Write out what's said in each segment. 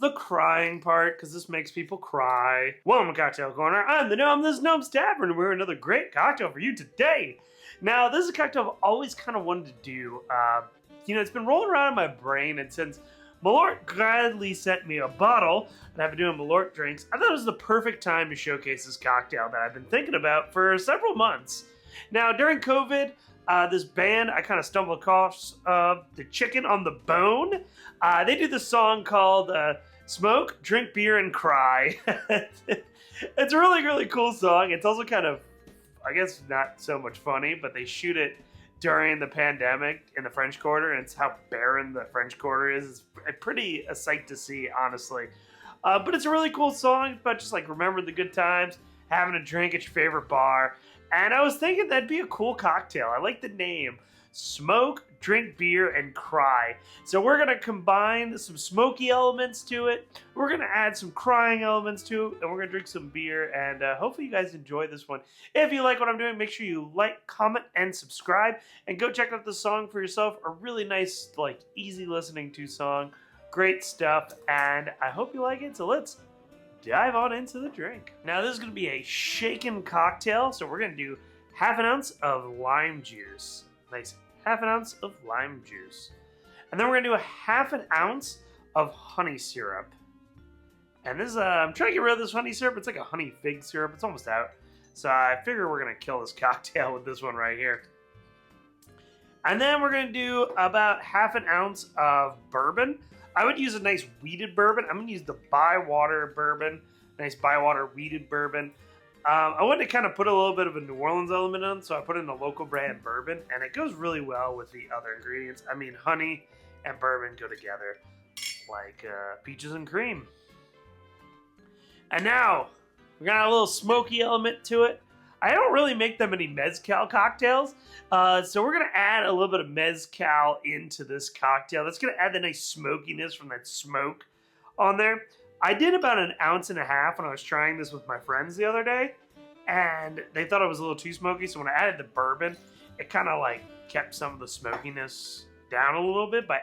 the crying part, because this makes people cry. Welcome to Cocktail Corner. I'm the Gnome. This is Gnome's Tavern, and we're another great cocktail for you today. Now, this is a cocktail I've always kind of wanted to do. It's been rolling around in my brain, and since Malort gladly sent me a bottle, and I've been doing Malort drinks, I thought it was the perfect time to showcase this cocktail that I've been thinking about for several months. Now, during COVID, this band I kind of stumbled across, the Chicken on the Bone. They do this song called Smoke, Drink Beer, and Cry. It's a really, really cool song. It's also kind of, I guess, not so much funny, but they shoot it during the pandemic in the French Quarter, and it's how barren the French Quarter is. It's pretty a sight to see, honestly. But it's a really cool song. It's about just like remembering the good times, having a drink at your favorite bar. And I was thinking that'd be a cool cocktail. I like the name. Smoke, drink beer, and cry. So we're going to combine some smoky elements to it. We're going to add some crying elements to it. And we're going to drink some beer. And hopefully you guys enjoy this one. If you like what I'm doing, make sure you like, comment, and subscribe. And go check out the song for yourself. A really nice, easy listening to song. Great stuff. And I hope you like it. So let's dive on into the drink. Now this is going to be a shaken cocktail. So we're going to do half an ounce of lime juice. Nice half an ounce of lime juice. And then we're going to do a half an ounce of honey syrup. And this is, I'm trying to get rid of this honey syrup. It's like a honey fig syrup. It's almost out. So I figure we're going to kill this cocktail with this one right here. And then we're going to do about half an ounce of bourbon. I would use a nice wheated bourbon. I'm going to use the Bywater bourbon. Nice Bywater wheated bourbon. I wanted to kind of put a little bit of a New Orleans element on, so I put in the local brand bourbon, and it goes really well with the other ingredients. I mean, honey and bourbon go together like peaches and cream. And now, we got a little smoky element to it. I don't really make that many mezcal cocktails, so we're going to add a little bit of mezcal into this cocktail. That's going to add the nice smokiness from that smoke on there. I did about an ounce and a half when I was trying this with my friends the other day, and they thought it was a little too smoky, so when I added the bourbon, it kind of kept some of the smokiness down a little bit by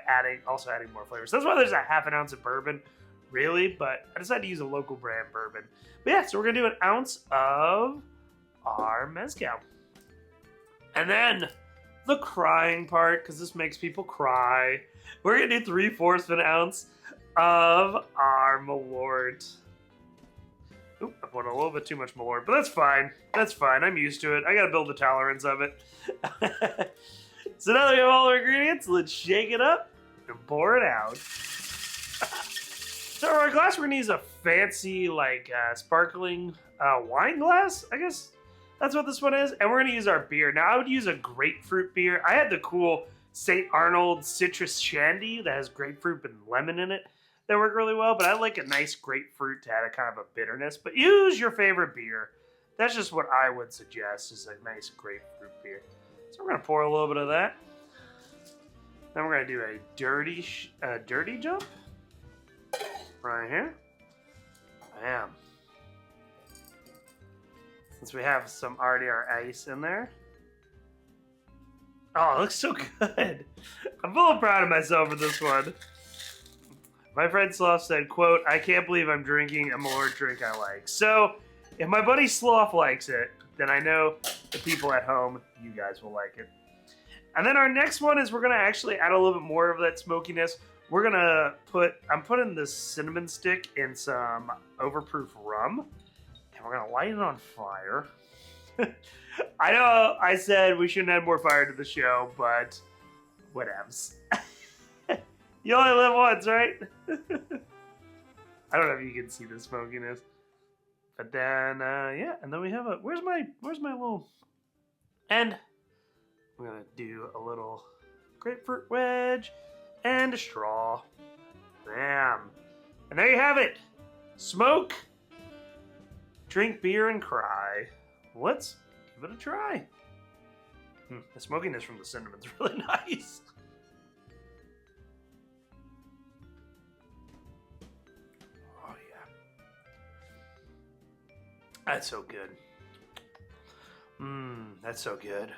also adding more flavors. So that's why there's a half an ounce of bourbon, really, but I decided to use a local brand bourbon. But yeah, so we're going to do an ounce of our mezcal. And then the crying part, because this makes people cry, we're going to do 3/4 of an ounce of our Malort. Oop, I put a little bit too much Malort, but that's fine. That's fine. I'm used to it. I gotta build the tolerance of it. So now that we have all our ingredients, let's shake it up and pour it out. So our glass, we're gonna use a fancy, sparkling wine glass, I guess that's what this one is. And we're gonna use our beer. Now I would use a grapefruit beer. I had the cool St. Arnold citrus shandy that has grapefruit and lemon in it. They work really well, but I like a nice grapefruit to add a kind of a bitterness. But use your favorite beer. That's just what I would suggest, is a nice grapefruit beer. So we're going to pour a little bit of that. Then we're going to do a dirty jump right here. Bam. Since we have already our ice in there. Oh, it looks so good. I'm full proud of myself for this one. My friend Sloth said, quote, "I can't believe I'm drinking a Malort drink I like." So, if my buddy Sloth likes it, then I know the people at home, you guys will like it. And then our next one is we're going to actually add a little bit more of that smokiness. We're going to I'm putting this cinnamon stick in some overproof rum. And we're going to light it on fire. I know I said we shouldn't add more fire to the show, but whatevs. You only live once, right? I don't know if you can see the smokiness. But then, yeah, and then we have where's my little, and we're gonna do a little grapefruit wedge and a straw. Bam. And there you have it. Smoke, drink beer, and cry. Let's give it a try. The smokiness from the cinnamon's really nice. Oh, yeah. That's so good. That's so good.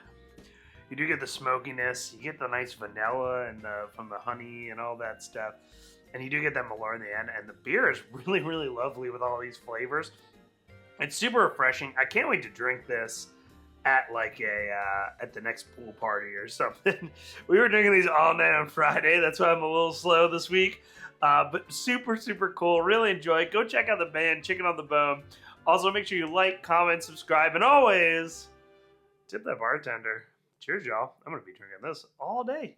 You do get the smokiness. You get the nice vanilla and from the honey and all that stuff. and you do get that Malort in the end, and the beer is really, really lovely with all these flavors. It's super refreshing. I can't wait to drink this at like at the next pool party or something. We were drinking these all night on Friday. That's why I'm a little slow this week. But super, super cool. Really enjoy it. Go check out the band, Chicken on the Bone. Also, make sure you like, comment, subscribe, and always tip that bartender. Cheers, y'all. I'm going to be drinking this all day.